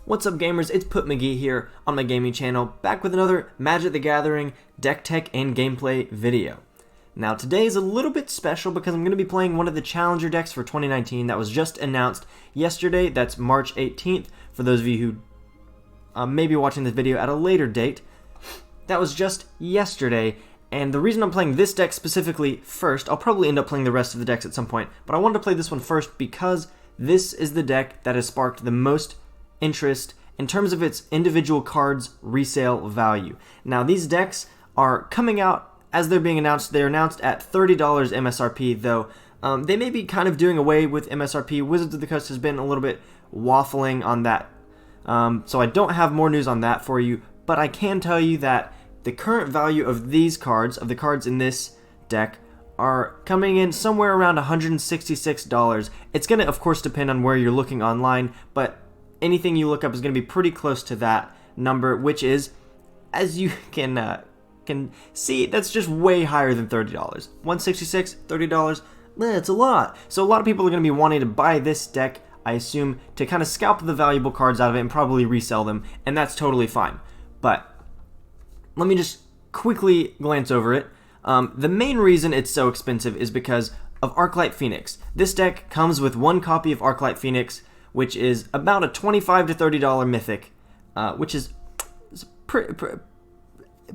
What's up gamers, it's Put McGee here on my gaming channel, back with another Magic the Gathering deck tech and gameplay video. Now today is a little bit special because I'm going to be playing one of the Challenger decks for 2019 that was just announced yesterday. That's March 18th, for those of you who may be watching this video at a later date. That was just yesterday, and the reason I'm playing this deck specifically first, I'll probably end up playing the rest of the decks at some point, but I wanted to play this one first because this is the deck that has sparked the most interest in terms of its individual cards resale value. Now these decks are coming out as they're being announced. They're announced at $30 MSRP, though they may be kind of doing away with MSRP. Wizards of the Coast has been a little bit waffling on that, so I don't have more news on that for you, but I can tell you that the current value of these cards, of the cards in this deck, are coming in somewhere around $166. It's going to of course depend on where you're looking online, but anything you look up is going to be pretty close to that number, which is, as you can see, that's just way higher than $30. $166, $30, it's a lot. So a lot of people are going to be wanting to buy this deck, I assume, to kind of scalp the valuable cards out of it and probably resell them, and that's totally fine. But let me just quickly glance over it. The main reason it's so expensive is because of Arclight Phoenix. This deck comes with one copy of Arclight Phoenix, which is about a $25 to $30 mythic, which is a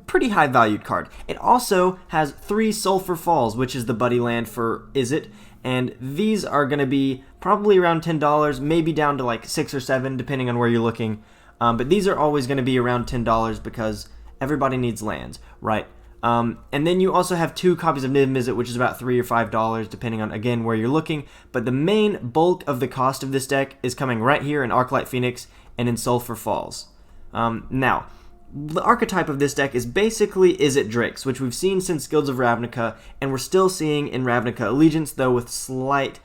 pretty high valued card. It also has 3 Sulphur Falls, which is the buddy land for Izzet, and these are going to be probably around $10, maybe down to like 6 or 7, depending on where you're looking. But these are always going to be around $10 because everybody needs lands, right? And then you also have 2 copies of niv-mizzet, which is about $3 or $5, depending on, again, where you're looking. But the main bulk of the cost of this deck is coming right here in Arclight Phoenix and in Sulphur Falls. Now, the archetype of this deck is basically Izzet Drakes, which we've seen since Guilds of Ravnica, and we're still seeing in Ravnica Allegiance, though with slight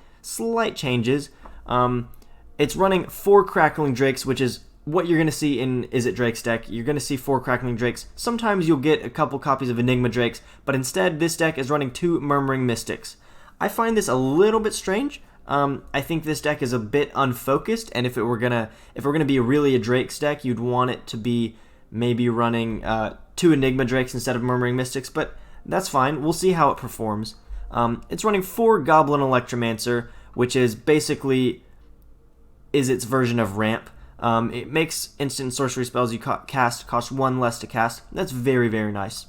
changes. It's running 4 Crackling Drakes, which is what you're going to see in Izzet Drake's deck. You're going to see 4 Crackling Drakes. Sometimes you'll get a couple copies of Enigma Drakes, but instead this deck is running 2 Murmuring Mystics. I find this a little bit strange. I think this deck is a bit unfocused, and if we're gonna be really a Drake's deck, you'd want it to be maybe running 2 Enigma Drakes instead of Murmuring Mystics, but that's fine. We'll see how it performs. It's running 4 Goblin Electromancer, which is basically Izzet's version of Ramp. It makes instant sorcery spells you cast cost 1 less to cast. That's very, very nice.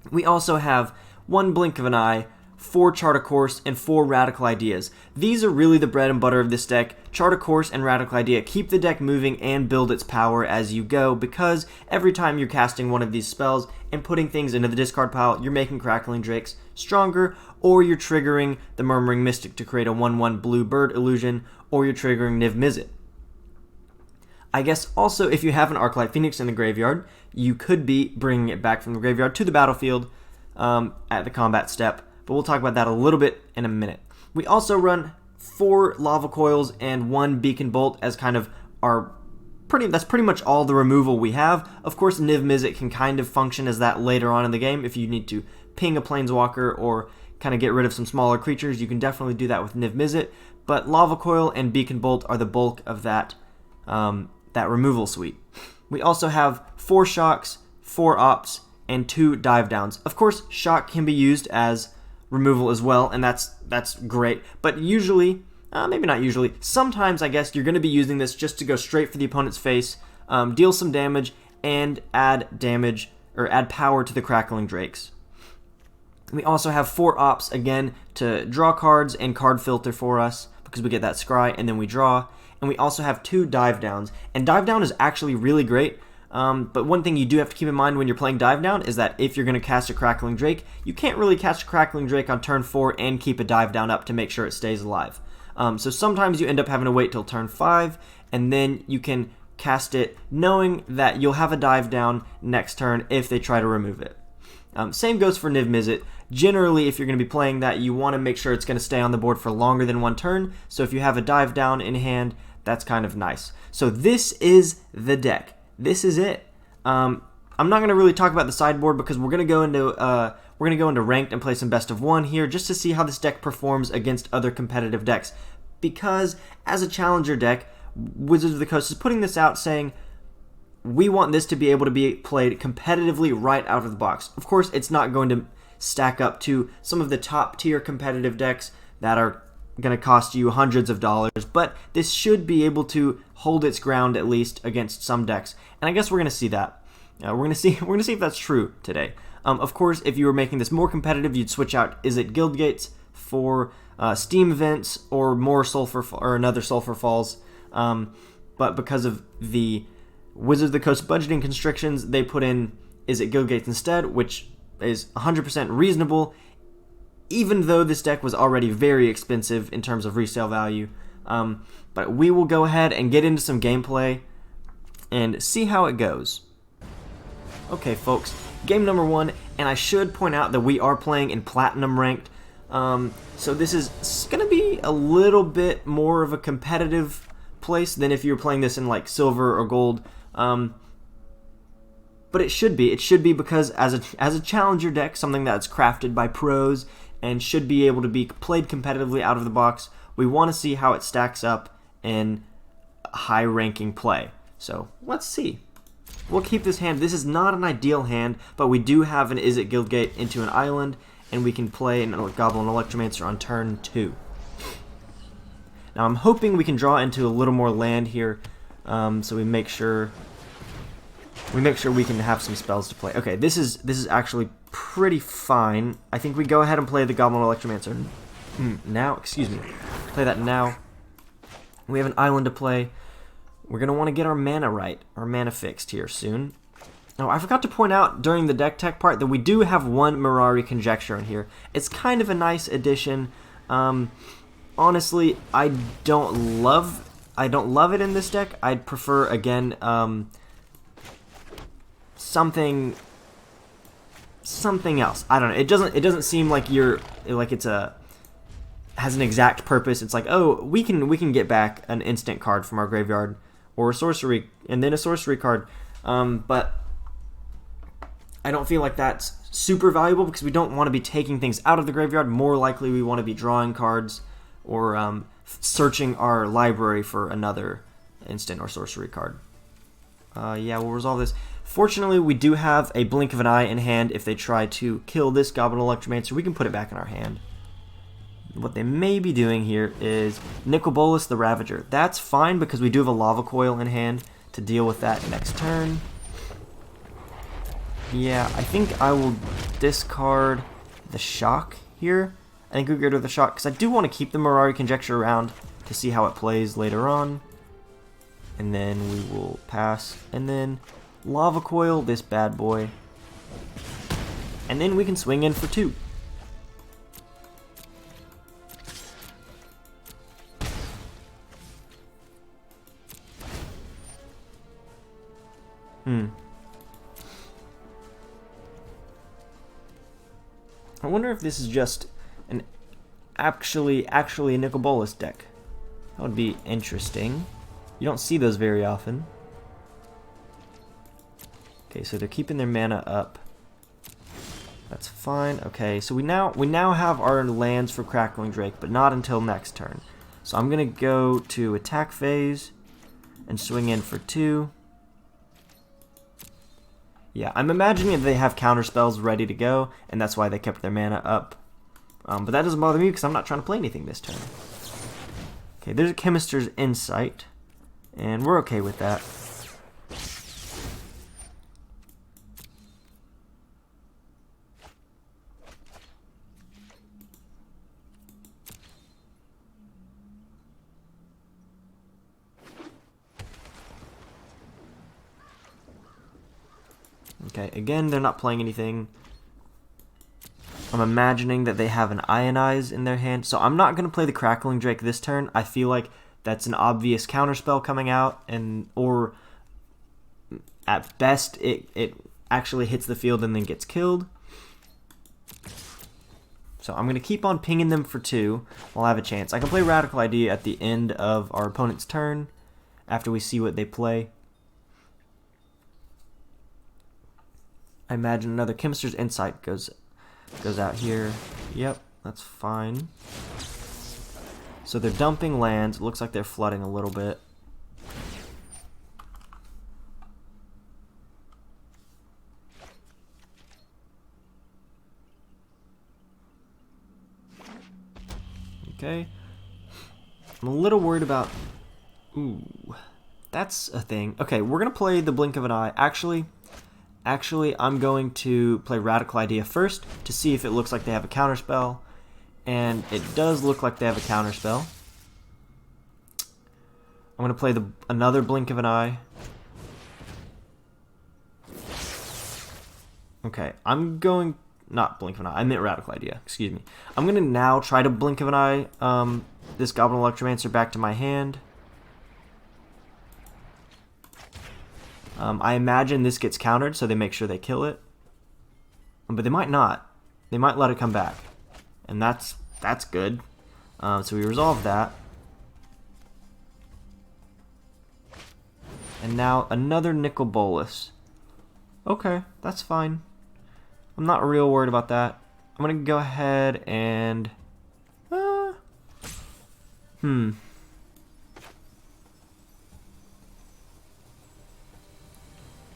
We also have 1 Blink of an Eye, 4 Chart a Course, and 4 Radical Ideas. These are really the bread and butter of this deck. Chart a Course and Radical Idea keep the deck moving and build its power as you go, because every time you're casting one of these spells and putting things into the discard pile, you're making Crackling Drakes stronger, or you're triggering the Murmuring Mystic to create a 1/1 blue bird illusion, or you're triggering niv-mizzet. I guess also, if you have an Arclight Phoenix in the graveyard, you could be bringing it back from the graveyard to the battlefield at the combat step, but we'll talk about that a little bit in a minute. We also run 4 Lava Coils and 1 Beacon Bolt as kind of that's pretty much all the removal we have. Of course, niv-mizzet can kind of function as that later on in the game. If you need to ping a Planeswalker or kind of get rid of some smaller creatures, you can definitely do that with niv-mizzet, but Lava Coil and Beacon Bolt are the bulk of that removal suite. We also have 4 Shocks, 4 Ops, and 2 Dive Downs. Of course, Shock can be used as removal as well, and that's great, but usually, maybe not usually, sometimes I guess you're going to be using this just to go straight for the opponent's face, deal some damage, and add damage, or add power to the Crackling Drakes. We also have 4 Ops, again, to draw cards and card filter for us, because we get that scry, and then we draw. And we also have 2 Dive Downs. And Dive Down is actually really great, but one thing you do have to keep in mind when you're playing Dive Down is that if you're going to cast a Crackling Drake, you can't really cast a Crackling Drake on turn 4 and keep a Dive Down up to make sure it stays alive. So sometimes you end up having to wait till turn 5, and then you can cast it knowing that you'll have a Dive Down next turn if they try to remove it. Same goes for niv-mizzet. Generally, if you're going to be playing that, you want to make sure it's going to stay on the board for longer than 1 turn, so if you have a Dive Down in hand, that's kind of nice. So this is the deck. This is it. I'm not going to really talk about the sideboard because we're going to go into ranked and play some best of 1 here just to see how this deck performs against other competitive decks. Because as a challenger deck, Wizards of the Coast is putting this out saying, we want this to be able to be played competitively right out of the box. Of course, it's not going to stack up to some of the top tier competitive decks that are going to cost you hundreds of dollars, but this should be able to hold its ground at least against some decks. And I guess we're going to see that. We're going to see if that's true today. Of course, if you were making this more competitive, you'd switch out izzet Guildgates for Steam events or more Sulfur or another Sulfur Falls. But because of the Wizards of the Coast budgeting constrictions, they put in izzet Guildgates instead, which is 100% reasonable, even though this deck was already very expensive in terms of resale value. But we will go ahead and get into some gameplay and see how it goes. Okay, folks, game number 1, and I should point out that we are playing in Platinum ranked, so this is going to be a little bit more of a competitive place than if you were playing this in like Silver or Gold. But it should be because as a challenger deck, something that's crafted by pros and should be able to be played competitively out of the box, we want to see how it stacks up in high ranking play. So let's see. We'll keep this hand. This is not an ideal hand, but we do have an izzet Guildgate into an island, and we can play an Goblin Electromancer on turn 2. Now I'm hoping we can draw into a little more land here, so we make sure we can have some spells to play. Okay, this is actually pretty fine. I think we go ahead and play the Goblin Electromancer now. Excuse me. Play that now. We have an island to play. We're going to want to get our mana right, our mana fixed here soon. Now, I forgot to point out during the deck tech part that we do have one Mirari Conjecture in here. It's kind of a nice addition. Honestly, I don't love it in this deck. I'd prefer, again, something else. I don't know. It doesn't seem like has an exact purpose. It's like, oh, we can get back an instant card from our graveyard or a sorcery and then a sorcery card. But I don't feel like that's super valuable because we don't want to be taking things out of the graveyard. More likely we want to be drawing cards or searching our library for another instant or sorcery card. Yeah, we'll resolve this. Fortunately, we do have a Blink of an Eye in hand. If they try to kill this Goblin Electromancer, we can put it back in our hand. What they may be doing here is Nicol Bolas the Ravager. That's fine because we do have a Lava Coil in hand to deal with that next turn. Yeah, I think I will discard the Shock here. I think we'll get rid of the Shock because I do want to keep the Mirari Conjecture around to see how it plays later on. And then we will pass. And then Lava Coil this bad boy. And then we can swing in for 2. I wonder if this is just an actually a Nicol Bolas deck. That would be interesting. You don't see those very often. Okay, so they're keeping their mana up. That's fine. Okay, so we now have our lands for Crackling Drake, but not until next turn. So I'm gonna go to attack phase and swing in for 2. Yeah, I'm imagining that they have counter spells ready to go, and that's why they kept their mana up. But that doesn't bother me because I'm not trying to play anything this turn. Okay, there's a Chemist's Insight, and we're okay with that. Okay, again, they're not playing anything. I'm imagining that they have an Ionize in their hand, so I'm not going to play the Crackling Drake this turn. I feel like that's an obvious counterspell coming out, or at best, it actually hits the field and then gets killed. So I'm going to keep on pinging them for 2 while I have a chance. I can play Radical Idea at the end of our opponent's turn after we see what they play. I imagine another Chemist's Insight goes out here. Yep, that's fine. So they're dumping lands. It looks like they're flooding a little bit. Okay. I'm a little worried about... Ooh, that's a thing. Okay, we're going to play the Blink of an Eye. Actually, I'm going to play Radical Idea first to see if it looks like they have a counterspell. And it does look like they have a counterspell. I'm going to play another Blink of an Eye. Okay, I'm going... Not Blink of an Eye, I meant Radical Idea, excuse me. I'm going to now try to Blink of an Eye this Goblin Electromancer back to my hand. I imagine this gets countered, so they make sure they kill it. But they might not. They might let it come back. And that's good. So we resolve that. And now another Nicol Bolas. Okay, that's fine. I'm not real worried about that. I'm going to go ahead and... I'm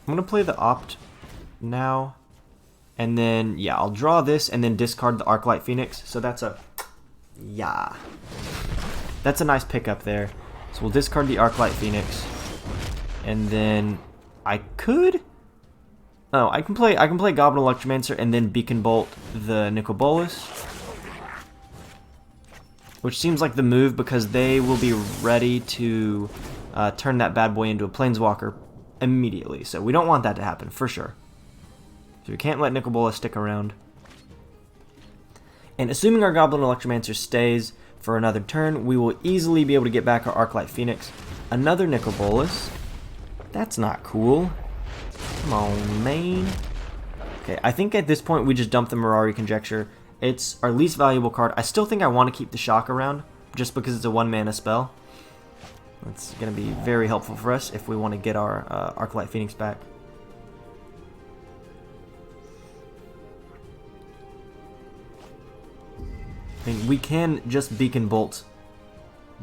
going to play the Opt now. And then, yeah, I'll draw this and then discard the Arclight Phoenix. So that's a... Yeah. That's a nice pickup there. So we'll discard the Arclight Phoenix. And then I could... Oh, I can play Goblin Electromancer and then Beacon Bolt the Nicol Bolas. Which seems like the move because they will be ready to turn that bad boy into a Planeswalker immediately. So we don't want that to happen, for sure. So we can't let Nicol Bolas stick around. And assuming our Goblin Electromancer stays for another turn, we will easily be able to get back our Arclight Phoenix. Another Nicol Bolas. That's not cool. Come on, man. Okay, I think at this point we just dump the Mirari Conjecture. It's our least valuable card. I still think I want to keep the Shock around, just because it's a 1-mana spell. That's going to be very helpful for us if we want to get our Arclight Phoenix back. I mean, we can just Beacon Bolt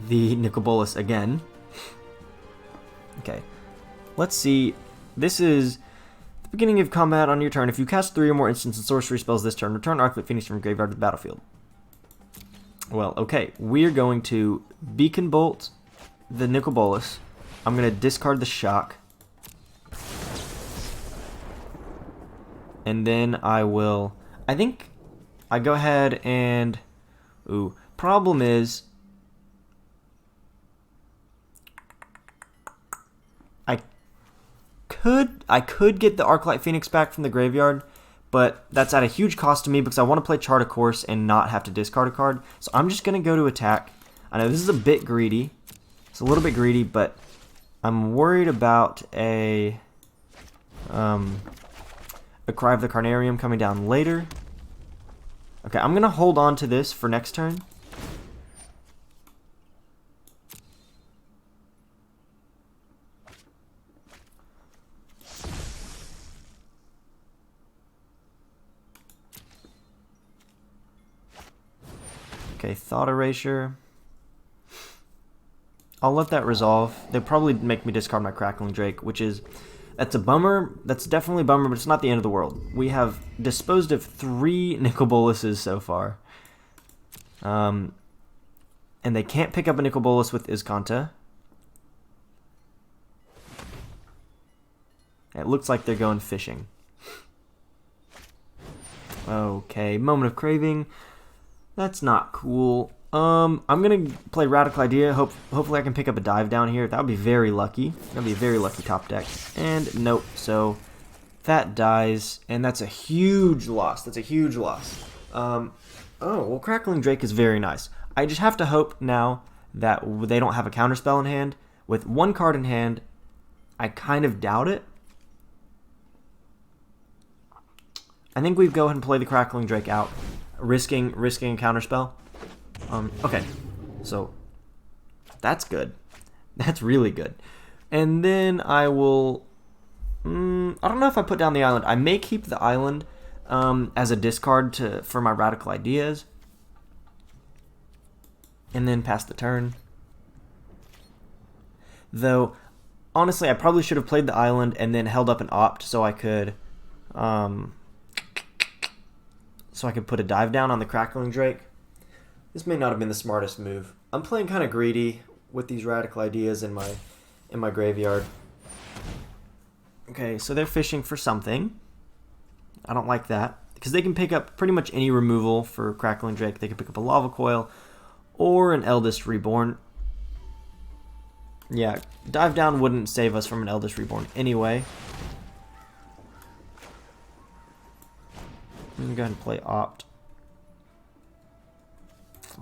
the Nicol Bolas again. Okay, let's see. This is the beginning of combat on your turn. If you cast 3 or more instant and sorcery spells this turn, return Arclight Phoenix from graveyard to the battlefield. Well, okay, we're going to Beacon Bolt the Nicol Bolas. I'm going to discard the Shock. And then I will... I think I go ahead and... Ooh, problem is... I could get the Arclight Phoenix back from the graveyard, but that's at a huge cost to me because I want to play Chart a Course and not have to discard a card. So I'm just going to go to attack. I know this is a bit greedy. It's a little bit greedy, but I'm worried about a Cry of the Carnarium coming down later. Okay, I'm going to hold on to this for next turn. Okay, Thought Erasure. I'll let that resolve. They'll probably make me discard my Crackling Drake, which is... That's a bummer. That's definitely a bummer, but it's not the end of the world. We have disposed of 3 Nicol Bolases so far. And they can't pick up a Nicol Bolas with Iskanta. It looks like they're going fishing. Okay, Moment of Craving. That's not cool. I'm going to play Radical Idea. Hopefully I can pick up a Dive down here. That would be very lucky. That would be a very lucky top deck. And nope, so that dies. And that's a huge loss. That's a huge loss. Oh, well, Crackling Drake is very nice. I just have to hope now that they don't have a counterspell in hand. With 1 card in hand, I kind of doubt it. I think we go ahead and play the Crackling Drake out. Risking a counterspell. Okay, so that's good. That's really good. And then I will... I don't know if I put down the island. I may keep the island as a discard for my Radical Ideas. And then pass the turn. Though, honestly, I probably should have played the island and then held up an Opt so I could... put a Dive down on the Crackling Drake. This may not have been the smartest move. I'm playing kind of greedy with these radical ideas in my graveyard. Okay, so they're fishing for something. I don't like that. Because they can pick up pretty much any removal for Crackling Drake. They can pick up a Lava Coil or an Eldest Reborn. Yeah, Dive Down wouldn't save us from an Eldest Reborn anyway. I'm going to go ahead and play Opt.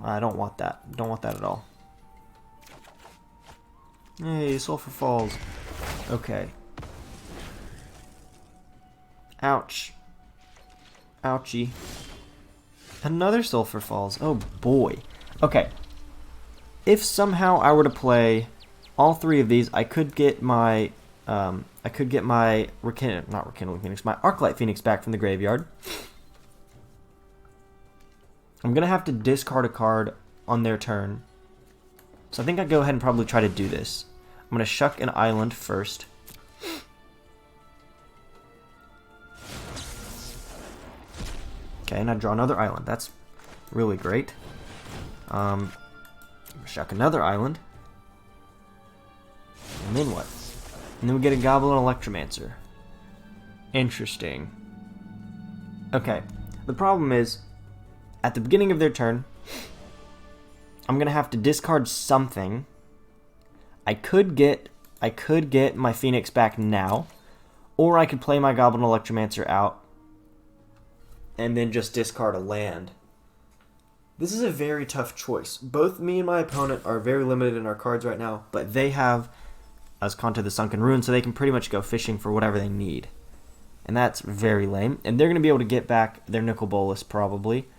I don't want that. Don't want that at all. Hey, Sulfur Falls. Okay. Ouch. Ouchie. Another Sulfur Falls. Oh boy. Okay. If somehow I were to play all three of these, I could get my my Arclight Phoenix back from the graveyard. I'm gonna have to discard a card on their turn. So I think I'd go ahead and probably try to do this. I'm gonna shuck an island first. Okay, and I draw another island. That's really great. Shuck another island. And then what? And then we get a Goblin Electromancer. Interesting. Okay. The problem is, at the beginning of their turn, I'm going to have to discard something. I could get my Phoenix back now, or I could play my Goblin Electromancer out and then just discard a land. This is a very tough choice. Both me and my opponent are very limited in our cards right now, but they have Azcanta the Sunken Ruin, so they can pretty much go fishing for whatever they need. And that's very lame. And they're going to be able to get back their Nicol Bolas probably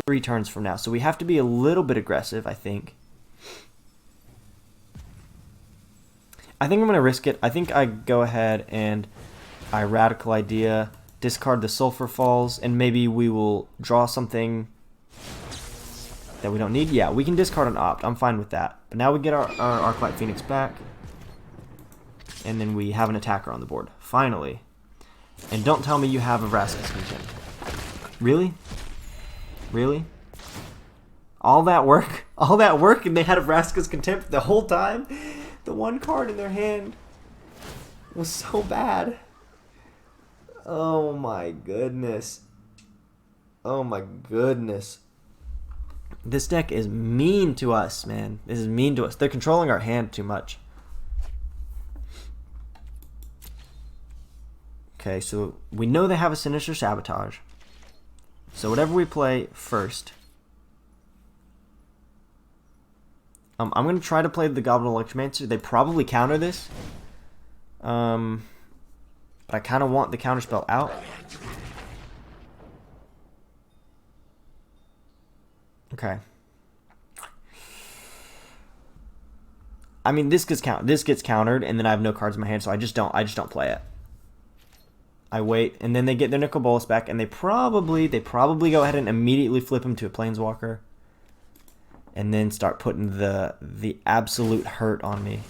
3 turns from now. So we have to be a little bit aggressive, I think. I think I'm going to risk it. I think I go ahead and I Radical Idea, discard the Sulfur Falls, and maybe we will draw something that we don't need. Yeah, we can discard an Opt. I'm fine with that. But now we get our Arclight Phoenix back. And then we have an attacker on the board. Finally. And don't tell me you have a Vraska's Contempt. Really? Really? All that work? All that work and they had a Vraska's Contempt the whole time? The one card in their hand was so bad. Oh my goodness. Oh my goodness. This deck is mean to us, man. This is mean to us. They're controlling our hand too much. Okay, so we know they have a Sinister Sabotage. So whatever we play first. I'm going to try to play the Goblin Electromancer. They probably counter this. But I kind of want the counterspell out. Okay. I mean, this gets countered, and then I have no cards in my hand, so I just don't play it. I wait, and then they get their Nicol Bolas back, and they probably go ahead and immediately flip him to a Planeswalker, and then start putting the absolute hurt on me.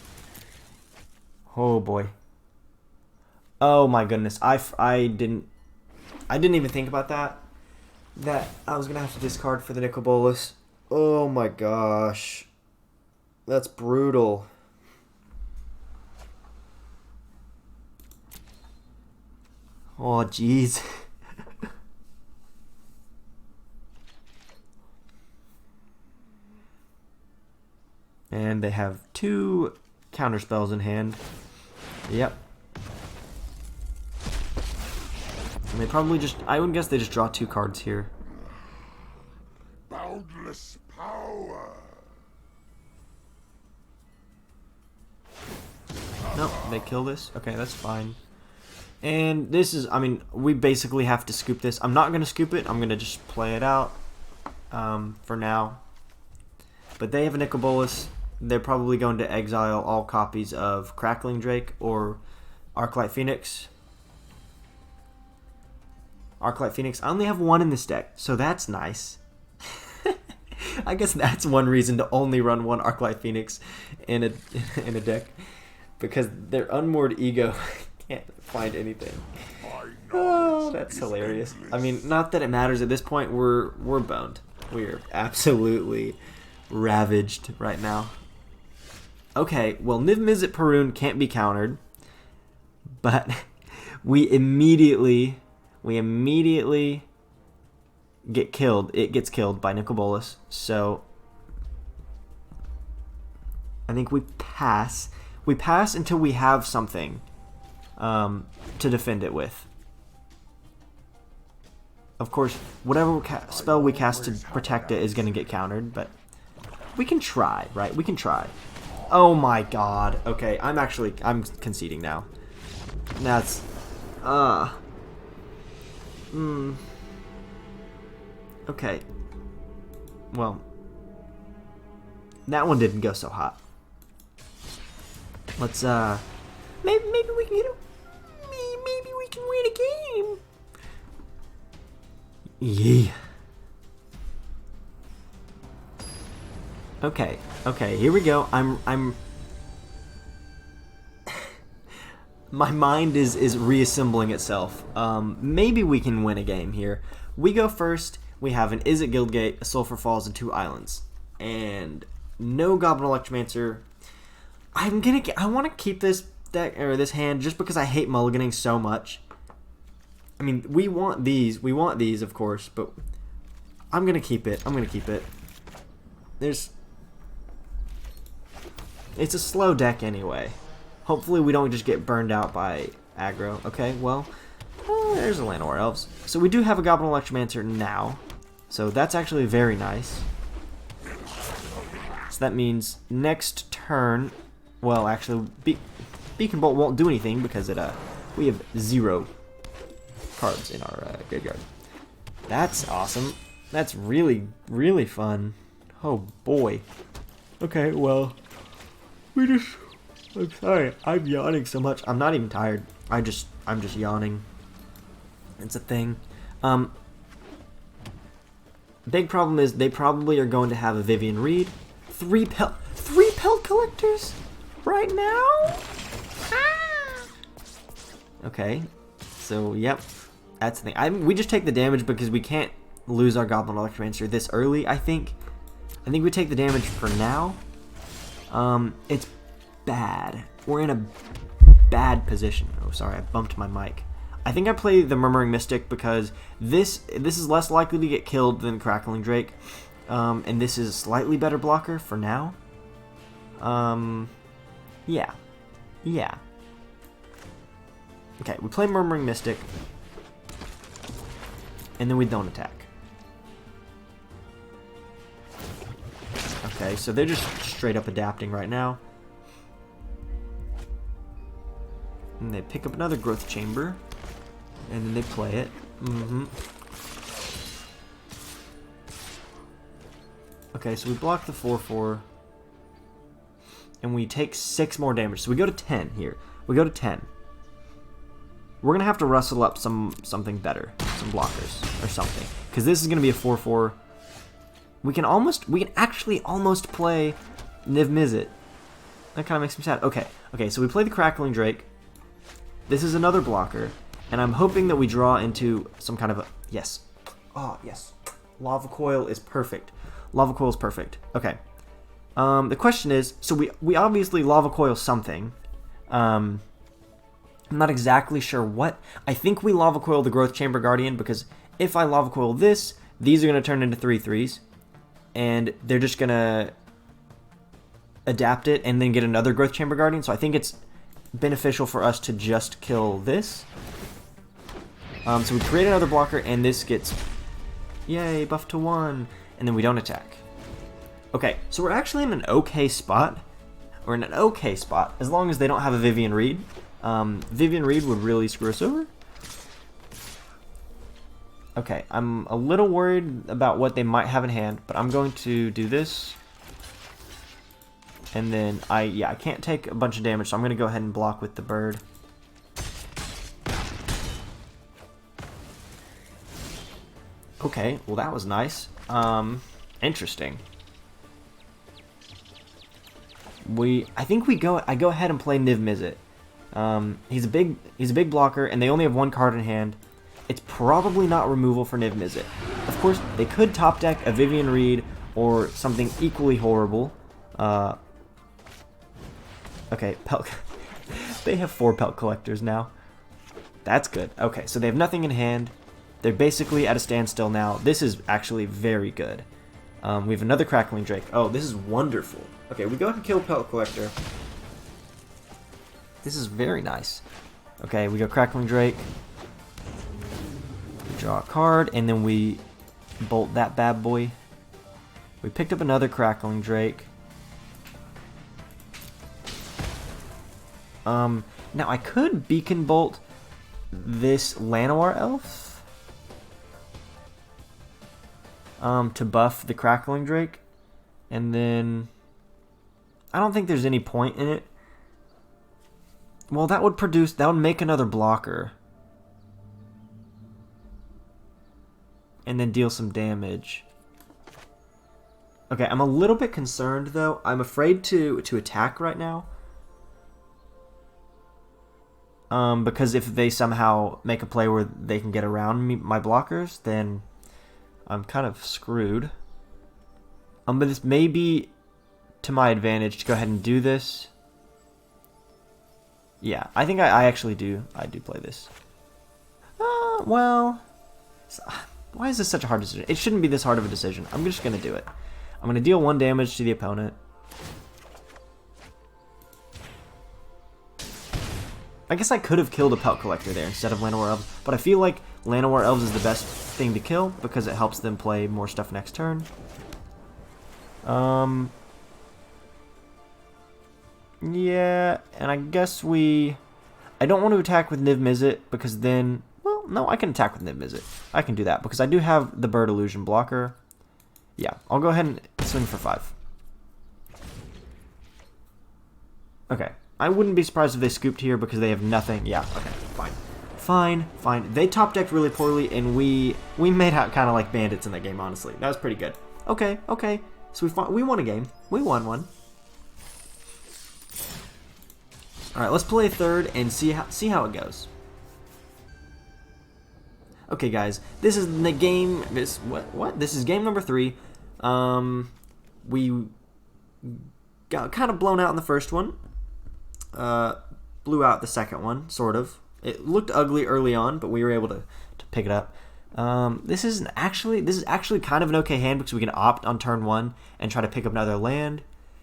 Oh boy. Oh my goodness. I didn't even think about that. That I was gonna have to discard for the Nicol Bolas. Oh my gosh. That's brutal. Oh jeez. And they have 2 counterspells in hand. Yep. And they probably just, I would guess they just draw 2 cards here. Boundless power. Nope, they kill this. Okay, that's fine. And this is, I mean, we basically have to scoop this. I'm not going to scoop it. I'm going to just play it out for now. But they have a Nicol Bolas. They're probably going to exile all copies of Crackling Drake or Arclight Phoenix. Arclight Phoenix. I only have 1 in this deck, so that's nice. I guess that's one reason to only run 1 Arclight Phoenix in a deck, because their Unmoored Ego can't find anything. Oh, that's hilarious. I mean, not that it matters at this point. We're boned. We're absolutely ravaged right now. Okay, well, niv-mizzet Perun can't be countered, but we immediately get killed. It gets killed by Nicol Bolas, so I think we pass. We pass until we have something to defend it with. Of course, whatever spell we cast to protect it is going to get countered, but we can try, right? We can try. Oh my god. Okay, I'm conceding now. That's okay. Well, that one didn't go so hot. Let's maybe we can maybe we can win a game. Yeah. Okay, here we go. My mind is reassembling itself. Maybe we can win a game here. We go first. We have an Izzet Guildgate, a Sulphur Falls, and 2 islands. And no Goblin Electromancer. I want to keep this deck, or this hand, just because I hate mulliganing so much. I mean, we want these, of course, but I'm gonna keep it. It's a slow deck anyway. Hopefully we don't just get burned out by aggro. Okay, well, there's a Llanowar Elves. So we do have a Goblin Electromancer now. So that's actually very nice. So that means next turn, well, actually, Beacon Bolt won't do anything because we have 0 cards in our graveyard. That's awesome. That's really, really fun. Oh boy. Okay, well, I'm sorry, I'm yawning so much. I'm not even tired. I'm just yawning. It's a thing. Big problem is they probably are going to have a Vivian Reed. 3 pelt collectors right now? Ah! Okay. So, yep. That's the thing. We just take the damage because we can't lose our Goblin Electromancer this early, I think. I think we take the damage for now. It's bad. We're in a bad position. Oh, sorry, I bumped my mic. I think I play the Murmuring Mystic because this is less likely to get killed than Crackling Drake. And this is a slightly better blocker for now. Yeah. Okay, we play Murmuring Mystic. And then we don't attack. Okay, so they're just straight up adapting right now. And they pick up another Growth Chamber. And then they play it. Okay, so we block the 4/4. And we take 6 more damage. So we go to 10 here. We go to 10. We're going to have to rustle up something better. Some blockers or something. Because this is going to be a 4/4. We can actually almost play niv-mizzet. That kind of makes me sad. Okay, so we play the Crackling Drake. This is another blocker. And I'm hoping that we draw into some kind of a... Yes. Oh, yes. Lava Coil is perfect. Okay. The question is, so we obviously Lava Coil something. I'm not exactly sure what. I think we Lava Coil the Growth Chamber Guardian, because if I Lava Coil this, these are going to turn into 3/3s. And they're just going to adapt it and then get another Growth Chamber Guardian. So I think it's beneficial for us to just kill this. So we create another blocker, and this gets, yay, buff to 1, and then we don't attack. Okay, so we're actually in an okay spot. We're in an okay spot, as long as they don't have a Vivian Reed. Vivian Reed would really screw us over. Okay, I'm a little worried about what they might have in hand, but I'm going to do this. And then I can't take a bunch of damage, so I'm going to go ahead and block with the bird. Okay, well that was nice. Interesting. I go ahead and play niv-mizzet. He's a big blocker, and they only have 1 card in hand. it's probably not removal for niv-mizzet. Of course, they could top deck a Vivian Reed or something equally horrible. Okay, Pelt. They have 4 Pelt Collectors now. That's good. Okay, so they have nothing in hand. They're basically at a standstill now. This is actually very good. We have another Crackling Drake. Oh, this is wonderful. Okay, we go ahead and kill Pelt Collector. This is very nice. Okay, we go Crackling Drake. We draw a card, and then we bolt that bad boy. We picked up another Crackling Drake. Now I could Beacon Bolt this Llanowar Elf to buff the Crackling Drake, and then I don't think there's any point in it. Well, that would make another blocker, and then deal some damage. Okay, I'm a little bit concerned though. I'm afraid to attack right now. Because if they somehow make a play where they can get around my blockers, then I'm kind of screwed. But this may be to my advantage to go ahead and do this. Yeah, I think I actually do. I do play this. Well, why is this such a hard decision? It shouldn't be this hard of a decision. I'm just going to do it. I'm going to deal 1 damage to the opponent. I guess I could have killed a Pelt Collector there instead of Llanowar Elves, but I feel like Llanowar Elves is the best thing to kill because it helps them play more stuff next turn. Yeah, and I guess I don't want to attack with niv-mizzet because then... Well, no, I can attack with niv-mizzet. I can do that because I do have the Bird Illusion blocker. Yeah, I'll go ahead and swing for 5. Okay. I wouldn't be surprised if they scooped here because they have nothing. Yeah, okay, fine. Fine. They top decked really poorly, and we made out kind of like bandits in that game, honestly. That was pretty good. Okay. So we won a game. We won one. Alright, let's play a third and see how it goes. Okay, guys, this is the game. What? This is game number 3. We got kind of blown out in the first one. Blew out the second one, sort of. It looked ugly early on, but we were able to pick it up. This is actually kind of an okay hand because we can opt on turn 1 and try to pick up another land,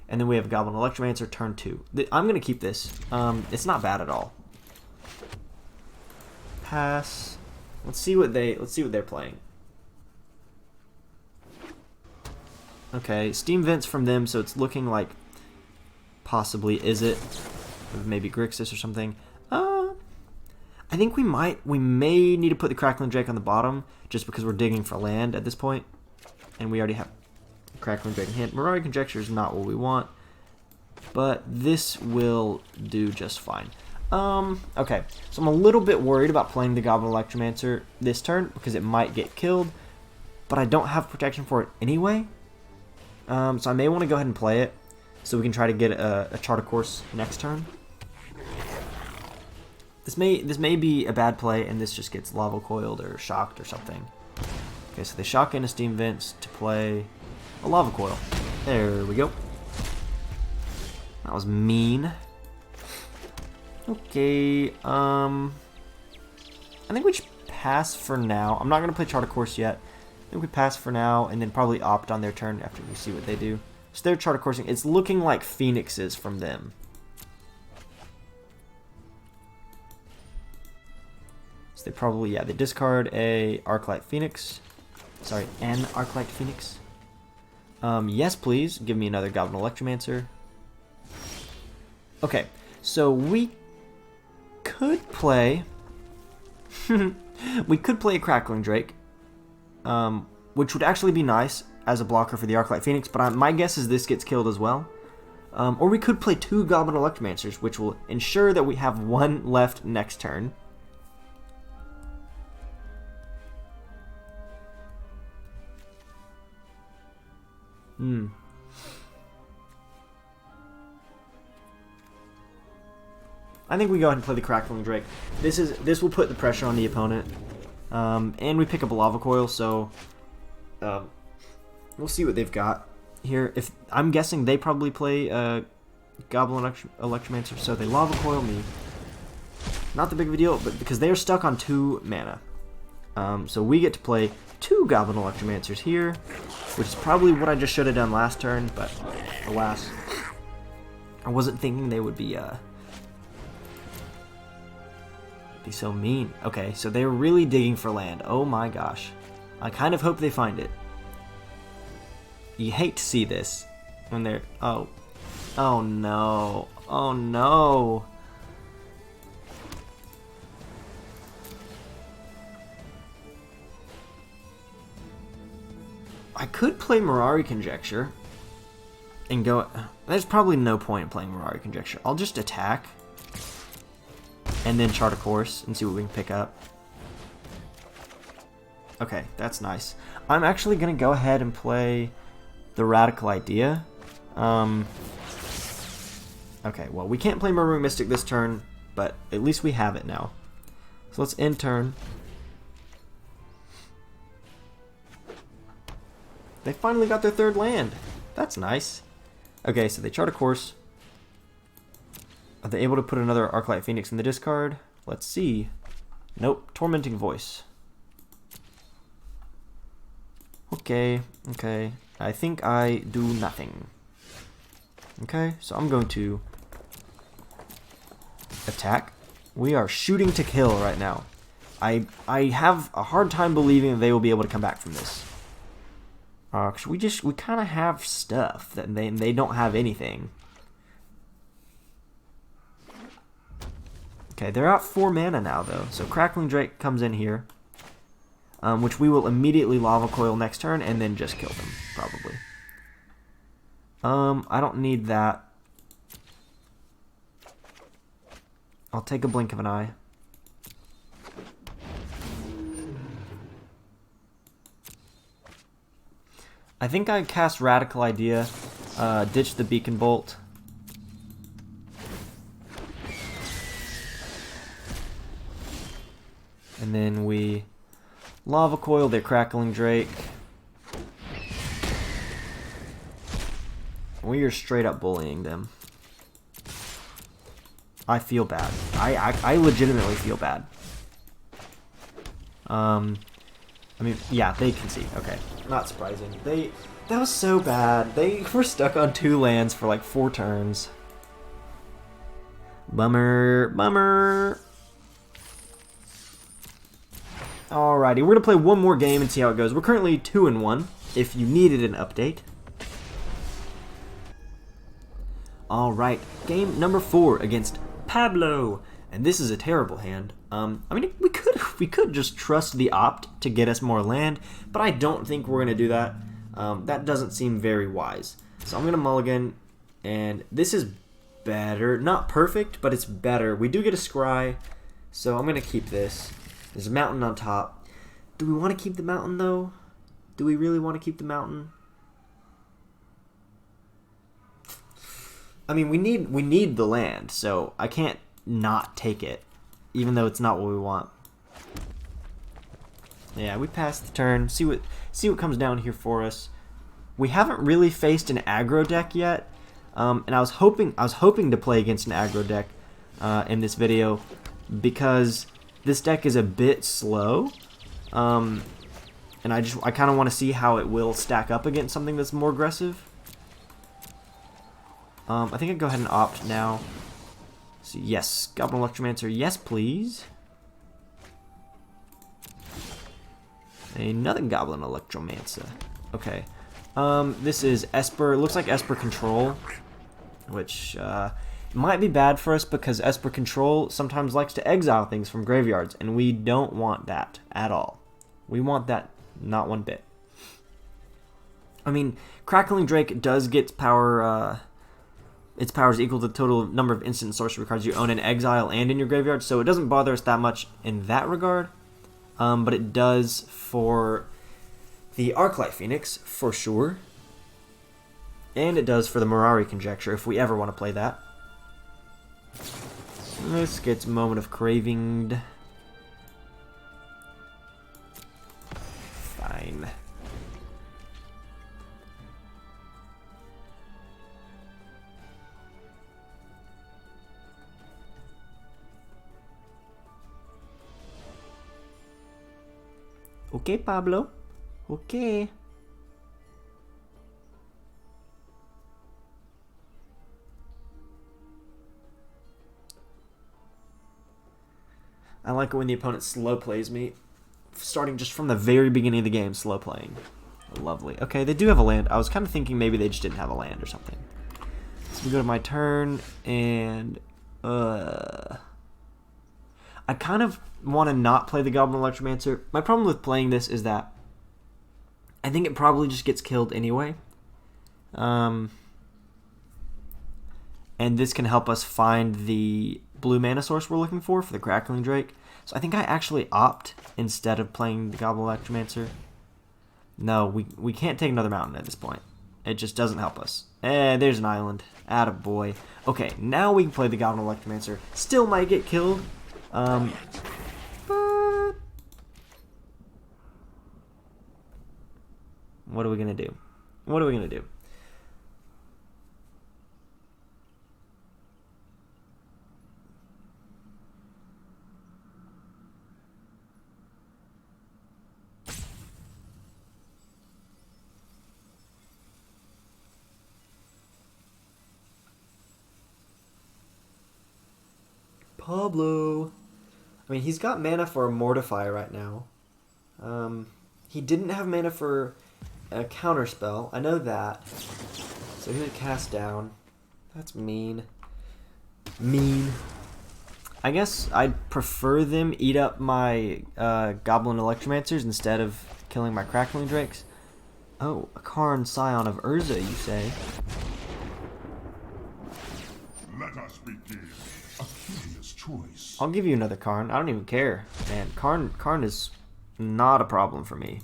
and then we have Goblin Electromancer turn 2. I'm gonna keep this. It's not bad at all. Pass. Let's see what they're playing. Okay, Steam Vents from them, so it's looking like possibly Izzet, maybe Grixis or something. I think we may need to put the Crackling Drake on the bottom just because we're digging for land at this point, and we already have Crackling Drake in hand. Mirari Conjecture is not what we want, but this will do just fine. Okay, so I'm a little bit worried about playing the Goblin Electromancer this turn because it might get killed, but I don't have protection for it anyway. So I may want to go ahead and play it so we can try to get a Chart a Course next turn. This may be a bad play, and this just gets lava coiled or shocked or something. Okay, so they shock into Steam Vents to play a lava coil. There we go. That was mean. Okay, I think we should pass for now. I'm not going to play Chart a Course yet. I think we pass for now, and then probably opt on their turn after we see what they do. So they're Chart a Coursing. It's looking like Phoenixes from them. So they probably, yeah, they discard a Arclight Phoenix. Sorry, an Arclight Phoenix. Yes, please. Give me another Goblin Electromancer. Okay, so we could play... we could play a Crackling Drake, which would actually be nice as a blocker for the Arclight Phoenix, but my guess is this gets killed as well. Or we could play 2 Goblin Electromancers, which will ensure that we have 1 left next turn. I think we go ahead and play the Crackling Drake. This will put the pressure on the opponent. And we pick up a lava coil, so we'll see what they've got here. If I'm guessing they probably play Goblin Electromancer, so they lava coil me. Not the big of a deal, but because they are stuck on 2 mana. So we get to play 2 Goblin Electromancers here, which is probably what I just should have done last turn, but alas, I wasn't thinking they would be so mean. Okay, so they're really digging for land. Oh my gosh. I kind of hope they find it. You hate to see this when they're... Oh. Oh no. Oh no. I could play Mirari Conjecture and go... There's probably no point in playing Mirari Conjecture. I'll just attack and then chart a course and see what we can pick up. Okay, that's nice. I'm actually going to go ahead and play the Radical Idea. Okay, well, we can't play Murmuring Mystic this turn, but at least we have it now. So let's end turn. They finally got their 3rd land. That's nice. Okay, so they chart a course. Are they able to put another Arclight Phoenix in the discard? Let's see. Nope. Tormenting Voice. Okay, okay. I think I do nothing. Okay, so I'm going to attack. We are shooting to kill right now. I have a hard time believing that they will be able to come back from this. Cause we kind of have stuff that they don't have anything. Okay, they're out 4 mana now though, so Crackling Drake comes in here, which we will immediately Lava Coil next turn and then just kill them probably. I don't need that. I'll take a Blink of an Eye. I think I cast Radical Idea, ditch the Beacon Bolt. And then we Lava Coil their Crackling Drake. We are straight up bullying them. I feel bad. I legitimately feel bad. I mean, yeah, they can see. Okay, not surprising. That was so bad. They were stuck on 2 lands for like 4 turns. Bummer, bummer. Alrighty, we're gonna play one more game and see how it goes. We're currently 2-1. If you needed an update. Alright, game number 4 against Pablo. And this is a terrible hand. I mean, we could just trust the opt to get us more land, but I don't think we're gonna do that. That doesn't seem very wise. So I'm gonna mulligan, and this is better. Not perfect, but it's better. We do get a scry, so I'm gonna keep this. There's a mountain on top. Do we want to keep the mountain though? Do we really want to keep the mountain? I mean, we need the land, so I can't not take it, even though it's not what we want. Yeah, we pass the turn. See what comes down here for us. We haven't really faced an aggro deck yet, and I was hoping to play against an aggro deck in this video because this deck is a bit slow, and I kind of want to see how it will stack up against something that's more aggressive. I think I'd go ahead and opt now. So yes, Goblin Electromancer, yes please. Another Goblin Electromancer. Okay. This is Esper. It looks like Esper Control, which might be bad for us because Esper Control sometimes likes to exile things from graveyards, and we don't want that at all. We want that not one bit. I mean, Crackling Drake does get power. Its power is equal to the total number of instant sorcery cards you own in exile and in your graveyard, so it doesn't bother us that much in that regard. But it does for the Arclight Phoenix, for sure. And it does for the Mirari Conjecture, if we ever want to play that. This gets Moment of Craving. Okay, Pablo. Okay. I like it when the opponent slow plays me. Starting just from the very beginning of the game, slow playing. Lovely. Okay, they do have a land. I was kind of thinking maybe they just didn't have a land or something. So we go to my turn, and I kind of want to not play the Goblin Electromancer. My problem with playing this is that I think it probably just gets killed anyway. And this can help us find the blue mana source we're looking for the Crackling Drake. So I think I actually opt instead of playing the Goblin Electromancer. No, we can't take another mountain at this point. It just doesn't help us. There's an island. Attaboy. Okay, now we can play the Goblin Electromancer. Still might get killed. But what are we going to do? What are we going to do? Pablo. I mean, he's got mana for a Mortify right now. He didn't have mana for a counterspell. I know that. So he's gonna cast down. That's mean. Mean. I guess I'd prefer them eat up my Goblin Electromancers instead of killing my Crackling Drakes. Oh, a Karn Scion of Urza, you say? Let us begin. A curious choice. I'll give you another Karn. I don't even care. Man, Karn is not a problem for me.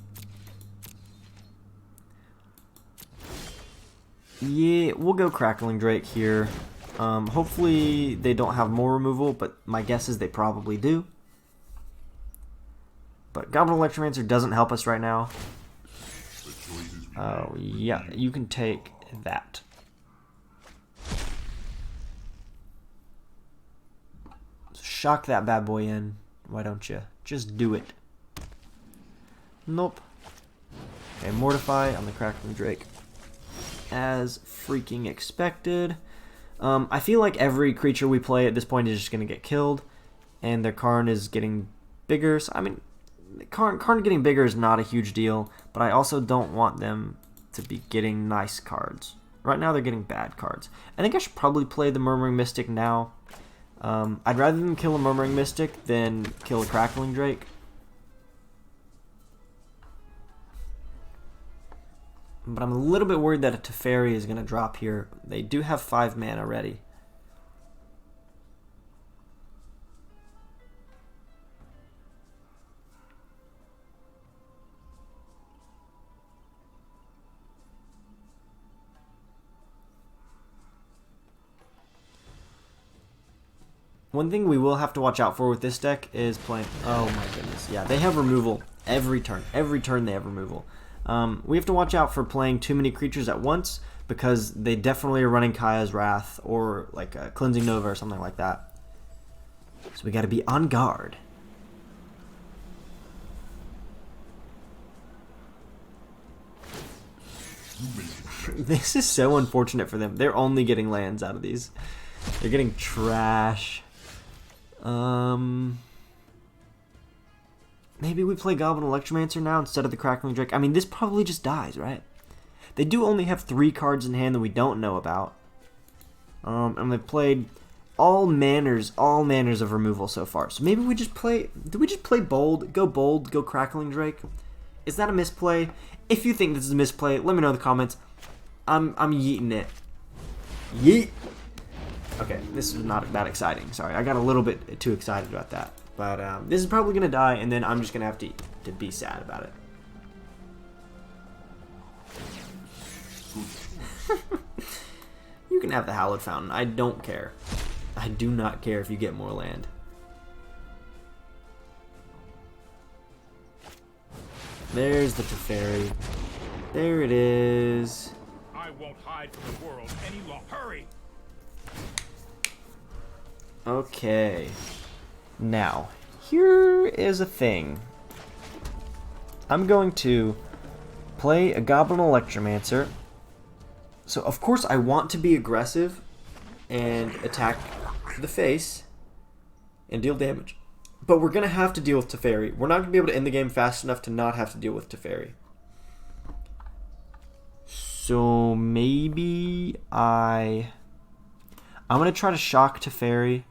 Yeah, we'll go Crackling Drake here. Hopefully they don't have more removal, but my guess is they probably do. But Goblin Electromancer doesn't help us right now. Oh, yeah, you can take that. Shock that bad boy in. Why don't you? Just do it. Nope. Okay, Mortify on the Crackling Drake. As freaking expected. I feel like every creature we play at this point is just going to get killed. And their Karn is getting bigger. So, I mean, Karn getting bigger is not a huge deal. But I also don't want them to be getting nice cards. Right now they're getting bad cards. I think I should probably play the Murmuring Mystic now. I'd rather them kill a Murmuring Mystic than kill a Crackling Drake. But I'm a little bit worried that a Teferi is going to drop here. They do have 5 mana ready. One thing we will have to watch out for with this deck is playing... Oh my goodness. Yeah, they have removal every turn. Every turn they have removal. We have to watch out for playing too many creatures at once because they definitely are running Kaya's Wrath or like a Cleansing Nova or something like that. So we got to be on guard. This is so unfortunate for them. They're only getting lands out of these. They're getting trash. Maybe we play Goblin Electromancer now instead of the Crackling Drake. I mean, this probably just dies, right? They do only have 3 cards in hand that we don't know about. And they've played all manners of removal so far. So maybe we just play... Do we just play bold, go Crackling Drake? Is that a misplay? If you think this is a misplay, let me know in the comments. I'm yeeting it. Yeet! Okay, this is not that exciting. Sorry, I got a little bit too excited about that. But this is probably going to die, and then I'm just going to have to be sad about it. You can have the Hallowed Fountain. I don't care. I do not care if you get more land. There's the Teferi. There it is. I won't hide from the world any longer. Hurry! Okay. Now, here is a thing. I'm going to play a Goblin Electromancer. So, of course, I want to be aggressive and attack the face and deal damage. But we're going to have to deal with Teferi. We're not going to be able to end the game fast enough to not have to deal with Teferi. So, maybe I'm going to try to shock Teferi.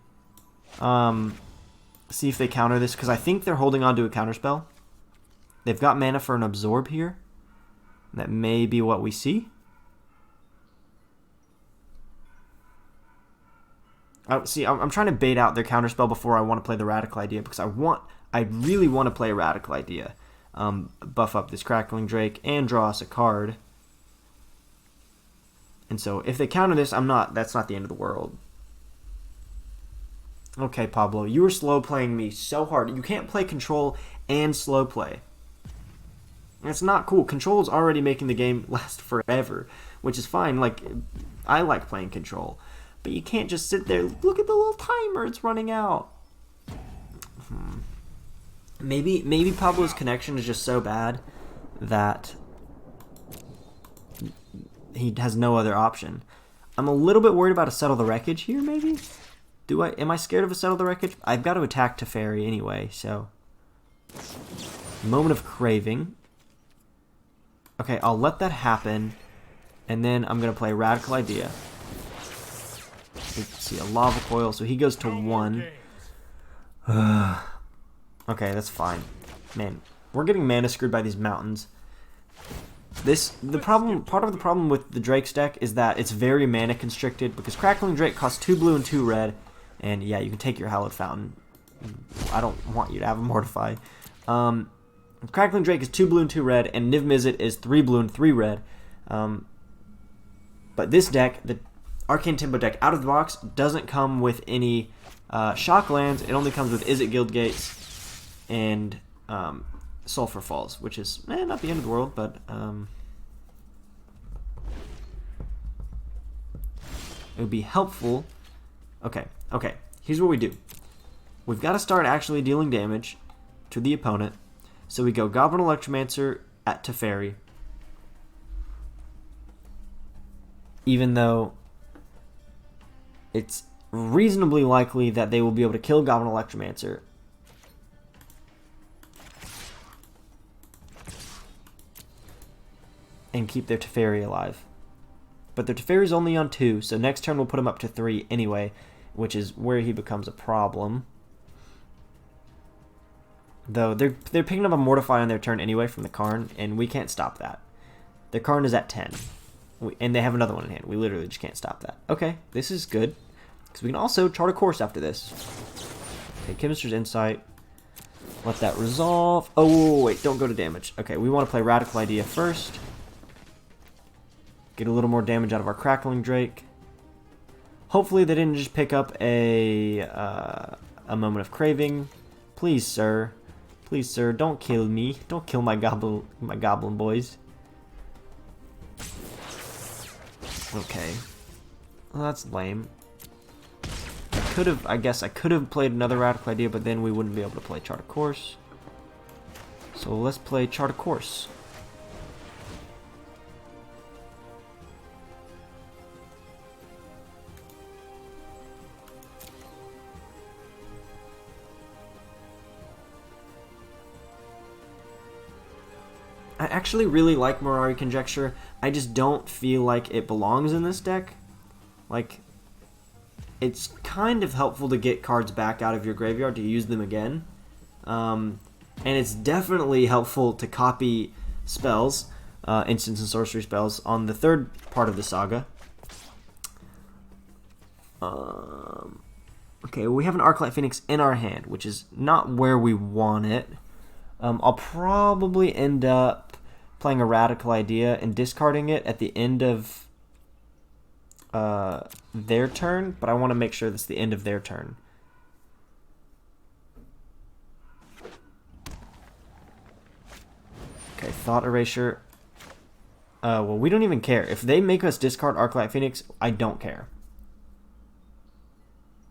See if they counter this, because I think they're holding on to a counterspell. They've got mana for an absorb here. That may be what we see. I'm trying to bait out their counterspell before I want to play the Radical Idea, because I really want to play a Radical Idea. Buff up this Crackling Drake and draw us a card. And so if they counter this, that's not the end of the world. Okay, Pablo, you were slow playing me so hard. You can't play control and slow play. It's not cool. Control is already making the game last forever, which is fine. Like, I like playing control. But you can't just sit there. Look at the little timer. It's running out. Maybe Pablo's connection is just so bad that he has no other option. I'm a little bit worried about a Settle the Wreckage here, maybe? Am I scared of a Settle the Wreckage? I've got to attack Teferi anyway, so. Moment of Craving. Okay, I'll let that happen. And then I'm going to play Radical Idea. Let's see, a Lava Coil, so he goes to 1. Okay, that's fine. Man, we're getting mana screwed by these mountains. Part of the problem with the Drake's deck is that it's very mana constricted, because Crackling Drake costs 2 blue and 2 red. And yeah, you can take your Hallowed Fountain. I don't want you to have a Mortify. Crackling Drake is 2 blue and 2 red, and niv-mizzet is 3 blue and 3 red. But this deck, the Arcane Tempo deck, out of the box, doesn't come with any shock lands. It only comes with Izzet Guildgates and Sulphur Falls, which is not the end of the world, but it would be helpful. Okay, here's what we do. We've got to start actually dealing damage to the opponent. So we go Goblin Electromancer at Teferi. Even though it's reasonably likely that they will be able to kill Goblin Electromancer. And keep their Teferi alive. But their Teferi's only on 2, so next turn we'll put him up to 3 anyway, which is where he becomes a problem. Though they're picking up a Mortify on their turn anyway from the Karn, and we can't stop that. Their Karn is at 10. And they have another one in hand. We literally just can't stop that. Okay, this is good. Because we can also chart a course after this. Okay, Chemist's Insight. Let that resolve. Oh, wait, don't go to damage. Okay, we want to play Radical Idea first. Get a little more damage out of our Crackling Drake. Hopefully they didn't just pick up a Moment of Craving. Please, sir. Please, sir, don't kill me. Don't kill my goblin boys. Okay. Well, that's lame. I guess I could have played another Radical Idea, but then we wouldn't be able to play Chart a Course. So let's play Chart a Course. I actually really like Mirari Conjecture. I just don't feel like it belongs in this deck. Like, it's kind of helpful to get cards back out of your graveyard to use them again. And it's definitely helpful to copy spells, instants and sorcery spells, on the third part of the saga. Okay, we have an Arclight Phoenix in our hand, which is not where we want it. I'll probably end up playing a Radical Idea and discarding it at the end of their turn, but I want to make sure that's the end of their turn. Okay, Thought Erasure. Well, we don't even care. If they make us discard Arclight Phoenix, I don't care.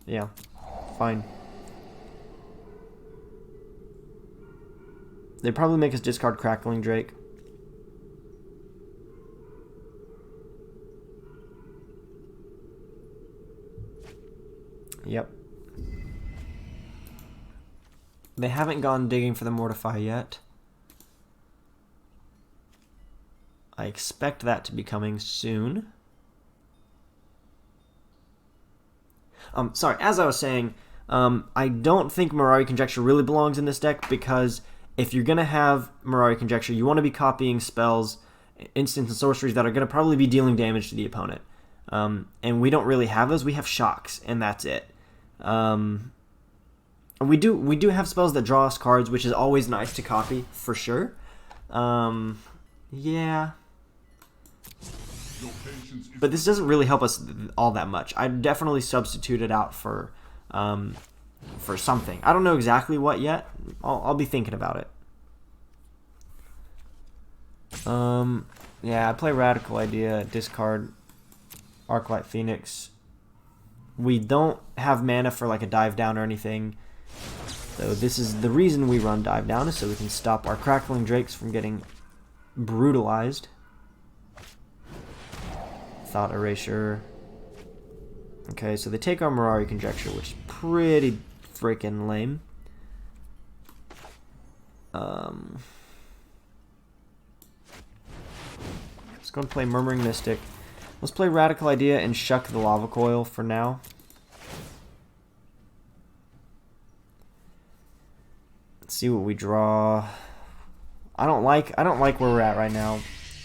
Yeah, fine. They probably make us discard Crackling Drake. Yep. They haven't gone digging for the Mortify yet. I expect that to be coming soon. Sorry, as I was saying, I don't think Mirari Conjecture really belongs in this deck, because if you're going to have Mirari Conjecture, you want to be copying spells, instants, and sorceries that are going to probably be dealing damage to the opponent. And we don't really have those. We have shocks, and that's it. We do have spells that draw us cards, which is always nice to copy, for sure. Yeah. But this doesn't really help us all that much. I'd definitely substitute it out for something. I don't know exactly what yet. I'll be thinking about it. Yeah, I play Radical Idea, discard Arclight Phoenix. We don't have mana for like a dive down or anything. So this is the reason we run dive down, is so we can stop our Crackling Drakes from getting brutalized. Thought Erasure. Okay, so they take our Mirari Conjecture, which is pretty freaking lame. Let's go and play Murmuring Mystic. Let's play Radical Idea and shuck the Lava Coil for now. Let's see what we draw. I don't like where we're at right now.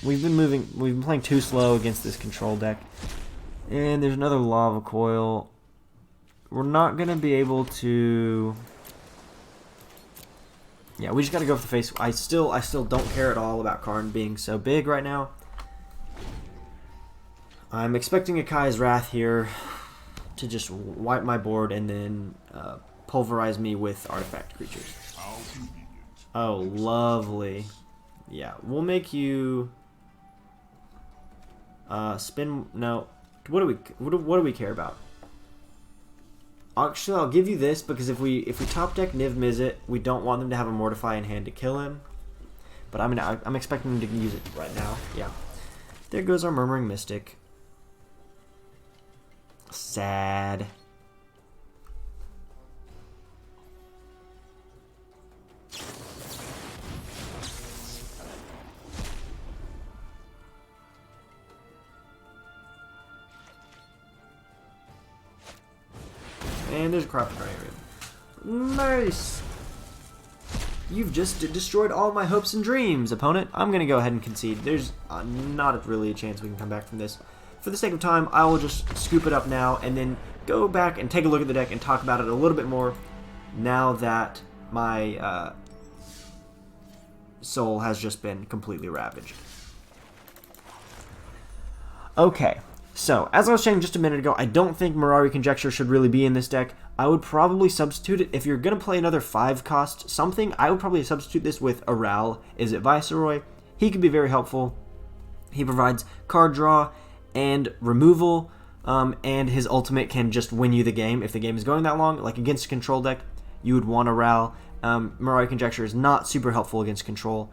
We've been playing too slow against this control deck. And there's another Lava Coil. We're not gonna be able to. Yeah, we just gotta go for the face. I still don't care at all about Karn being so big right now. I'm expecting a Kai's Wrath here to just wipe my board and then pulverize me with artifact creatures. Oh, lovely. Yeah, we'll make you spin. No, what do we care about? Actually, I'll give you this, because if we top deck niv-mizzet, we don't want them to have a Mortify in hand to kill him. But I'm expecting them to use it right now. Yeah, there goes our Murmuring Mystic. Sad. And there's a Crop Agrarian. Nice! You've just destroyed all my hopes and dreams, opponent. I'm going to go ahead and concede. There's not really a chance we can come back from this. For the sake of time, I will just scoop it up now and then go back and take a look at the deck and talk about it a little bit more now that my soul has just been completely ravaged. Okay, so as I was saying just a minute ago, I don't think Mirari Conjecture should really be in this deck. I would probably substitute it. If you're going to play another 5-cost something, I would probably substitute this with Aral, Izzet Viceroy. He could be very helpful. He provides card draw and removal, and his ultimate can just win you the game if the game is going that long. Like against a control deck, you would want Aral. Mirari Conjecture is not super helpful against control.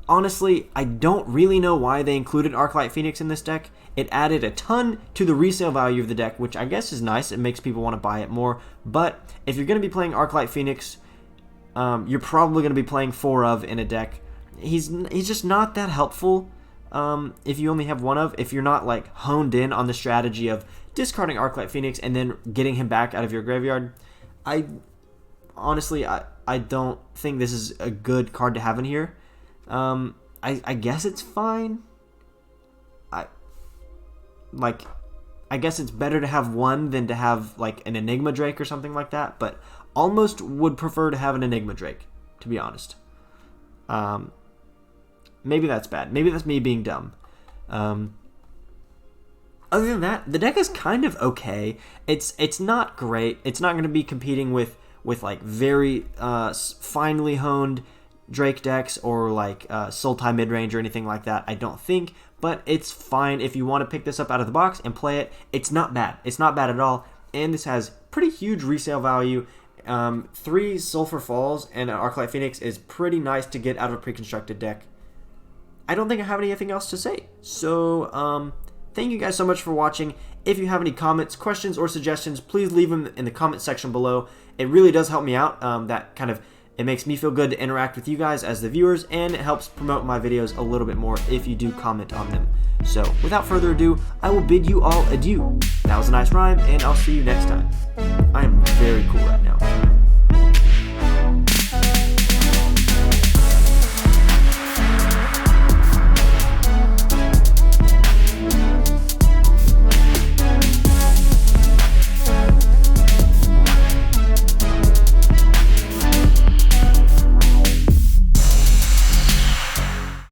Honestly, I don't really know why they included Arclight Phoenix in this deck. It added a ton to the resale value of the deck, which I guess is nice. It makes people want to buy it more. But if you're going to be playing Arclight Phoenix, you're probably going to be playing 4 of in a deck. He's just not that helpful if you only have 1 of. If you're not like honed in on the strategy of discarding Arclight Phoenix and then getting him back out of your graveyard, honestly, I don't think this is a good card to have in here. I guess it's fine. I guess it's better to have 1 than to have like an Enigma Drake or something like that, but almost would prefer to have an Enigma Drake, to be honest. Maybe that's bad. Maybe that's me being dumb. Other than that, the deck is kind of okay. It's not great. It's not going to be competing with like very finely honed Drake decks or like Sultai midrange or anything like that, I don't think, but it's fine if you want to pick this up out of the box and play it. It's not bad. It's not bad at all, and this has pretty huge resale value. 3 Sulfur Falls and an Arclight Phoenix is pretty nice to get out of a pre-constructed deck. I don't think I have anything else to say. So, thank you guys so much for watching. If you have any comments, questions, or suggestions, please leave them in the comment section below. It really does help me out. It makes me feel good to interact with you guys as the viewers, and it helps promote my videos a little bit more if you do comment on them. So, without further ado, I will bid you all adieu. That was a nice rhyme, and I'll see you next time. I am very cool right now.